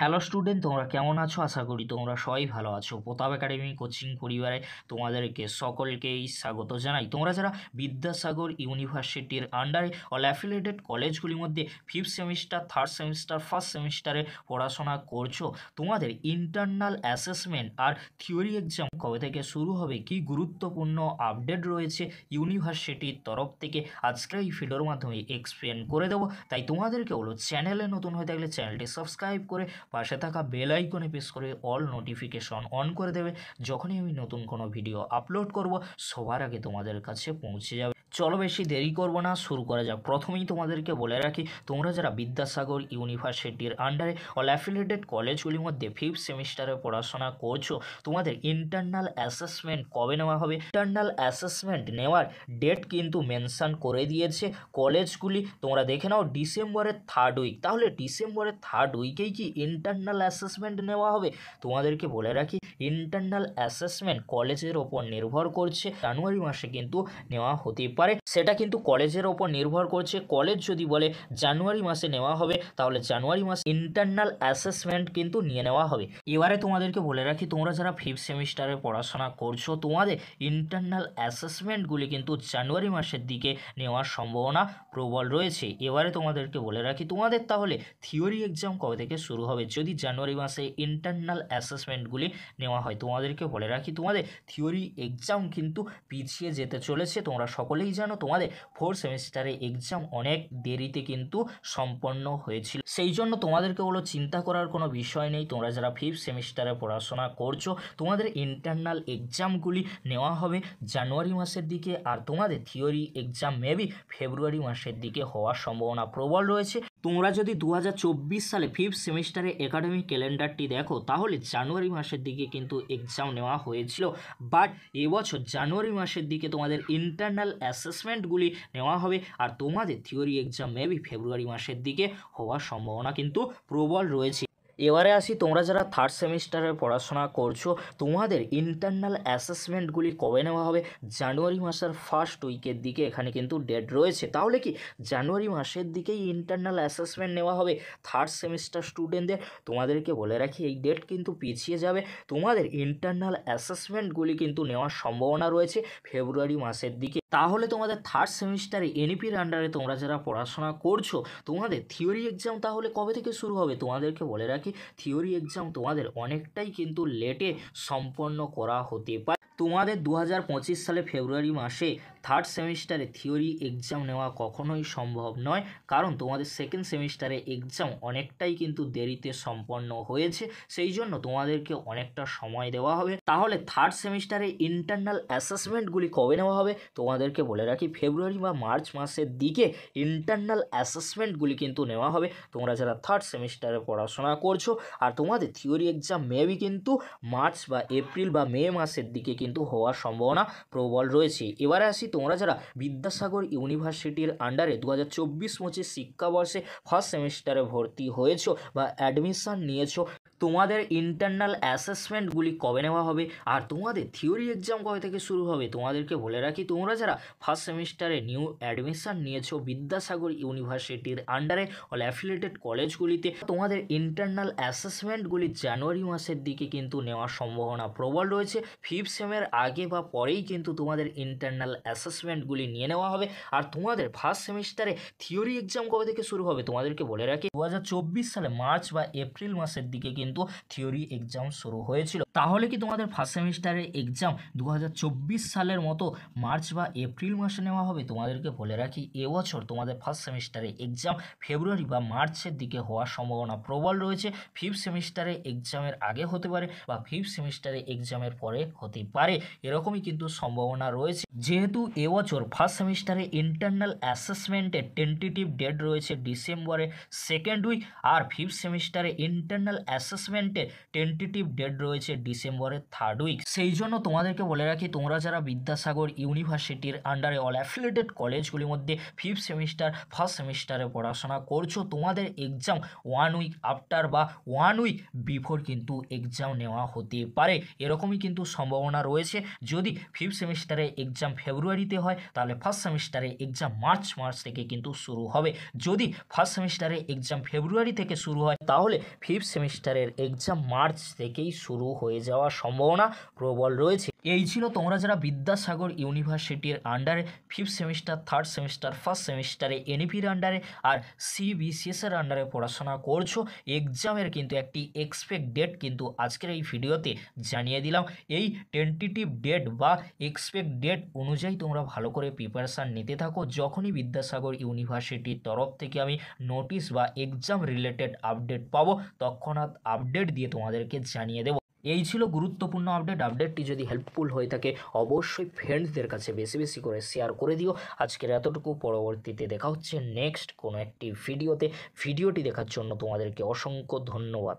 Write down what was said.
Hello student, তোমরা কেমন আছো? আশা করি তোমরা সবাই ভালো আছো। প্রতাপ একাডেমি কোচিং পরিবারে তোমাদেরকে সকলকেই স্বাগত জানাই। তোমরা যারা বিদ্যাসাগর ইউনিভার্সিটির আন্ডারে অল অ্যাফিলিয়েটেড কলেজগুলির মধ্যে fifth semester, third semester, first সেমিস্টারে পড়াশোনা করছো, তোমাদের ইন্টারনাল অ্যাসেসমেন্ট আর থিওরি এক্সাম কবে থেকে শুরু হবে, কি গুরুত্বপূর্ণ আপডেট রয়েছে ইউনিভার্সিটির তরফ থেকে আজকের এই ভিডিওর মাধ্যমে এক্সপ্লেন করে দেবো। তাই তোমাদেরকে হলো চ্যানেলে নতুন হয়ে থাকলে চ্যানেলটি সাবস্ক্রাইব করে পাশে থাকা বেল আইকনে প্রেস করে অল নোটিফিকেশন অন করে দেবে। যখনই আমি নতুন কোনো ভিডিও আপলোড করব সবার আগে তোমাদের কাছে পৌঁছে যাবে। চলো বেশি দেরি করব না, শুরু করা যাক। প্রথমেই তোমাদেরকে বলে রাখি, তোমরা যারা বিদ্যাসাগর ইউনিভার্সিটির আন্ডারে অল অ্যাফিলিয়েটেড কলেজগুলির মধ্যে ফিফথ সেমিস্টারে পড়াশোনা করছো, তোমাদের ইন্টারনাল অ্যাসেসমেন্ট কবে নেওয়া হবে? ইন্টারনাল অ্যাসেসমেন্ট নেওয়ার ডেট কিন্তু মেনশন করে দিয়েছে কলেজগুলি। তোমরা দেখে নাও ডিসেম্বরের থার্ড উইক। তাহলে ডিসেম্বরের থার্ড উইকেই কি ইন্টারনাল অ্যাসেসমেন্ট নেওয়া হবে? তোমাদেরকে বলে রাখি, ইন্টারনাল অ্যাসেসমেন্ট কলেজের ওপর নির্ভর করছে। জানুয়ারি মাসে কিন্তু নেওয়া হতে পারে, সেটা কিন্তু কলেজের ওপর নির্ভর করছে। কলেজ যদি বলে জানুয়ারি মাসে নেওয়া হবে, তাহলে জানুয়ারি মাসে ইন্টারনাল অ্যাসেসমেন্ট কিন্তু নিয়ে নেওয়া হবে। এবারে তোমাদেরকে বলে রাখি, তোমরা যারা ফিফথ সেমিস্টারে পড়াশোনা করছো, তোমাদের ইন্টারনাল অ্যাসেসমেন্টগুলি কিন্তু জানুয়ারি মাসের দিকে নেওয়ার সম্ভাবনা প্রবল রয়েছে। এবারে তোমাদেরকে বলে রাখি, তোমাদের তাহলে থিওরি এক্সাম কবে থেকে শুরু হবে যদি জানুয়ারি মাসে ইন্টারনাল অ্যাসেসমেন্টগুলি নেওয়া হয়? তোমাদেরকে বলে রাখি, তোমাদের থিওরি এক্সাম কিন্তু পিছিয়ে যেতে চলেছে। তোমরা সকলেই জানো, তোমাদের ফোর্থ সেমিস্টারে এক্সাম অনেক দেরিতে কিন্তু সম্পন্ন হয়েছিল। সেই জন্য তোমাদেরকে বলো, চিন্তা করার কোনো বিষয় নেই। তোমরা যারা ফিফথ সেমিস্টারে পড়াশোনা করছো, তোমাদের ইন্টারনাল এক্সামগুলি নেওয়া হবে জানুয়ারি মাসের দিকে, আর তোমাদের থিওরি এক্সাম মেবি ফেব্রুয়ারি মাসের দিকে হওয়ার সম্ভাবনা প্রবল রয়েছে। তোমরা যদি 2024 সালে ফিফথ সেমিস্টারে একাডেমিক ক্যালেন্ডারটি দেখো, তাহলে জানুয়ারি মাসের দিকে কিন্তু এক্সাম নেওয়া হয়েছিল। বাট এবছর জানুয়ারি মাসের দিকে তোমাদের ইন্টারনাল অ্যাসেসমেন্টগুলি নেওয়া হবে, আর তোমাদের থিওরি এক্সাম মেবি ফেব্রুয়ারি মাসের দিকে হওয়ার সম্ভাবনা কিন্তু প্রবল রয়েছে। এবারে আসি, তোমরা যারা থার্ড সেমিস্টারে পড়াশোনা করছো, তোমাদের ইন্টারনাল অ্যাসেসমেন্টগুলি কবে নেওয়া হবে? জানুয়ারি মাসের ফার্স্ট উইকের দিকে এখানে কিন্তু ডেট রয়েছে। তাহলে কি জানুয়ারি মাসের দিকেই ইন্টারনাল অ্যাসেসমেন্ট নেওয়া হবে থার্ড সেমিস্টার স্টুডেন্টদের? তোমাদেরকে বলে রাখি, এই ডেট কিন্তু পিছিয়ে যাবে। তোমাদের ইন্টারনাল অ্যাসেসমেন্টগুলি কিন্তু নেওয়ার সম্ভাবনা রয়েছে ফেব্রুয়ারি মাসের দিকে। তাহলে তোমাদের থার্ড সেমিস্টারে এনইপির আন্ডারে তোমরা যারা পড়াশোনা করছো, তোমাদের থিওরি এক্সাম তাহলে কবে থেকে শুরু হবে? তোমাদেরকে বলে রাখি, থিওরি এক্সাম তোমাদের অনেকটাই কিন্তু লেটে সম্পন্ন করা হতে পারে। তোমাদের 2025 সালে ফেব্রুয়ারি মাসে থার্ড সেমিস্টারে থিওরি এক্সাম নেওয়া কখনোই সম্ভব নয়, কারণ তোমাদের সেকেন্ড সেমিস্টারে এক্সাম অনেকটাই কিন্তু দেরিতে সম্পন্ন হয়েছে। সেই জন্য তোমাদেরকে অনেকটা সময় দেওয়া হবে। তাহলে থার্ড সেমিস্টারে ইন্টারনাল অ্যাসেসমেন্টগুলি কবে নেওয়া হবে? তোমাদেরকে বলে রাখি, ফেব্রুয়ারি বা মার্চ মাসের দিকে ইন্টারনাল অ্যাসেসমেন্টগুলি কিন্তু নেওয়া হবে তোমরা যারা থার্ড সেমিস্টারে পড়াশোনা করছো। আর তোমাদের থিওরি এক্সাম মেবি কিন্তু মার্চ বা এপ্রিল বা মে মাসের দিকে কিন্তু হওয়ার সম্ভাবনা প্রবল রয়েছে। এবারে আসি, তোমরা যারা বিদ্যাসাগর ইউনিভার্সিটির আন্ডারে 2024-25 শিক্ষাবর্ষে ফার্স্ট সেমিস্টারে ভর্তি হয়েছো বা অ্যাডমিশন নিয়েছো, তোমাদের ইন্টারনাল অ্যাসেসমেন্টগুলি কবে নেওয়া হবে আর তোমাদের থিওরি এক্সাম কবে থেকে শুরু হবে? তোমাদেরকে বলে রাখি, তোমরা যারা ফার্স্ট সেমিস্টারে নিউ অ্যাডমিশন নিয়েছো বিদ্যাসাগর ইউনিভার্সিটির আন্ডারে অল অ্যাফিলিয়েটেড কলেজগুলিতে, তোমাদের ইন্টারনাল অ্যাসেসমেন্টগুলি জানুয়ারি মাসের দিকে কিন্তু নেওয়ার সম্ভাবনা প্রবল রয়েছে। ফিফথ সেমের আগে বা পরেই কিন্তু তোমাদের ইন্টারনাল অ্যাসেসমেন্টগুলি নিয়ে নেওয়া হবে। আর তোমাদের ফার্স্ট সেমিস্টারে থিওরি এক্সাম কবে থেকে শুরু হবে? তোমাদেরকে বলে রাখি, 2024 সালে মার্চ বা এপ্রিল মাসের দিকে কিন্তু থিওরি এক্সাম শুরু হয়েছিল। তাহলে কি তোমাদের ফার্স্ট সেমিস্টারের এক্সাম 2024 সালের মতো মার্চ বা এপ্রিল মাসে নেওয়া হবে? তোমাদেরকে বলে রাখি, এবছর তোমাদের ফার্স্ট সেমিস্টারে এক্সাম ফেব্রুয়ারি বা মার্চের দিকে হওয়ার সম্ভাবনা প্রবল রয়েছে। ফিফথ সেমিস্টারে এক্সামের আগে হতে পারে বা ফিফথ সেমিস্টারে এক্সামের পরে হতে পারে, এরকমই কিন্তু সম্ভাবনা রয়েছে। যেহেতু এবছর ফার্স্ট সেমিস্টারে ইন্টারনাল অ্যাসেসমেন্টের টেন্টেটিভ ডেট রয়েছে ডিসেম্বরের সেকেন্ড উইক, আর ফিফথ সেমিস্টারে ইন্টারনাল অ্যাসেসমেন্টের টেন্টেটিভ ডেট রয়েছে ডিসেম্বরের 3rd উইক। সেই জন্য তোমাদেরকে বলে রাখি, তোমরা যারা বিদ্যাসাগর ইউনিভার্সিটির আন্ডারে অল অ্যাফিলিয়েটেড কলেজগুলির মধ্যে 5th সেমিস্টার ফার্স্ট সেমিস্টারে পড়াশোনা করছো, তোমাদের এক্সাম 1 উইক আফটার বা 1 উইক বিফোর কিন্তু এক্সাম নেওয়া হতে পারে। এরকমই কিন্তু সম্ভাবনা রয়েছে। যদি 5th সেমিস্টারে এক্সাম ফেব্রুয়ারিতে হয় তাহলে ফার্স্ট সেমিস্টারে এক্সাম মার্চ থেকে কিন্তু শুরু হবে। যদি ফার্স্ট সেমিস্টারে এক্সাম ফেব্রুয়ারি থেকে শুরু হয় তাহলে 5th সেমিস্টারের এক্সাম মার্চ থেকেই শুরু হয়ে যাওয়ার সম্ভাবনা প্রবল রয়েছে। এই ছিল তোমরা যারা বিদ্যাসাগর ইউনিভার্সিটির আন্ডারে 5th semester 3rd semester first সেমিস্টারে এনইপির আন্ডারে আর সিবিসিএসের আন্ডারে পড়াশোনা করছো, এক্সামের কিন্তু একটি এক্সপেক্ট ডেট কিন্তু আজকের এই ভিডিওতে জানিয়ে দিলাম। এই টেন্টেটিভ ডেট বা এক্সপেক্ট ডেট অনুযায়ী তোমরা ভালো করে প্রিপারেশান নিতে থাকো। যখনই বিদ্যাসাগর ইউনিভার্সিটির তরফ থেকে আমি নোটিশ বা এক্সাম রিলেটেড আপডেট পাবো তৎক্ষণাৎ আপডেট দিয়ে তোমাদেরকে জানিয়ে দেবো। এই ছিল গুরুত্বপূর্ণ আপডেটটি যদি হেল্পফুল হয়ে থাকে অবশ্যই ফ্রেন্ডসদের কাছে বেশি বেশি করে শেয়ার করে দিও। আজকের এতটুকু, পরবর্তীতে দেখা হচ্ছে নেক্সট কোনো একটি ভিডিওতে। ভিডিওটি দেখার জন্য তোমাদেরকে অসংখ্য ধন্যবাদ।